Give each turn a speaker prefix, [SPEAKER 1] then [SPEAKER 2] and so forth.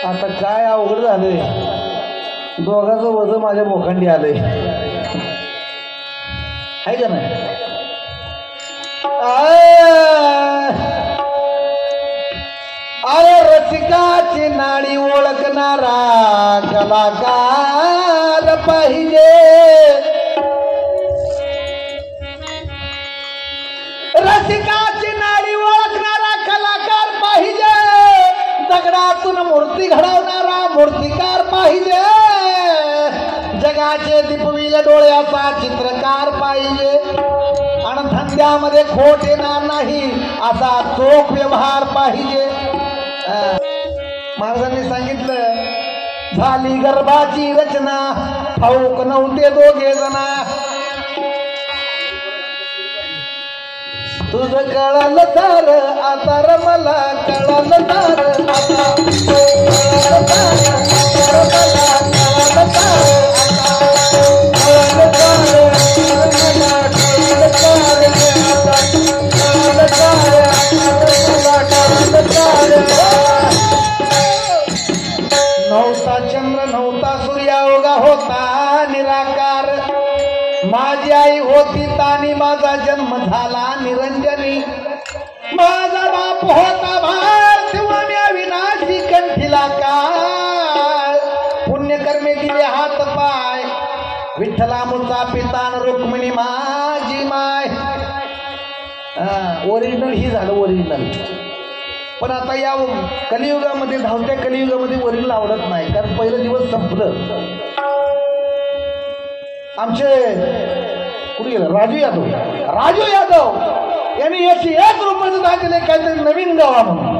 [SPEAKER 1] आता काय अवघड झालंय, दोघांचं वजन माझ्या बोखंडी आलंय, आहे का नाही? अरे रसिकाची नाडी ओळखणारा कलाकार पाहिजे, रसिकाची नाडी ओळखणारा कलाकार पाहिजे, दगडातून मूर्ती घडवणारा मूर्तिकार पाहिजे, जगाचे दीपविल डोळ्याचा चित्रकार पाहिजे, आणि धंद्यामध्ये खोट येणार नाही असा चोख व्यवहार पाहिजे. महाराजांनी सांगितलं झाली गर्भाची रचना ठाऊक नव्हते दोघे जना, तुझं कळलं तर आता र मला कळलं तर नव्हता चंद्र नव्हता सूर्यावगा होता निराकार, माझी आई होती तानी माझा जन्म झाला निरंजनी, माझा बाप होता भार तेव्हा मी अविनाशी कंठीला काय, पुण्यकर्मे दिले हात पाय विठ्ठला मुळचा पितान रुक्मिणी माझी माय. ओरिजिनल ही झालं ओरिजिनल. पण आता या कलियुगामध्ये धावत्या कलियुगामध्ये ओरिजिनल आवडत नाही, कारण पहिलं दिवस संपलं. आमचे कुठे गेलं राजू यादव यांनी 101 रुपयाचं दाखले काहीतरी नवीन गावा म्हणून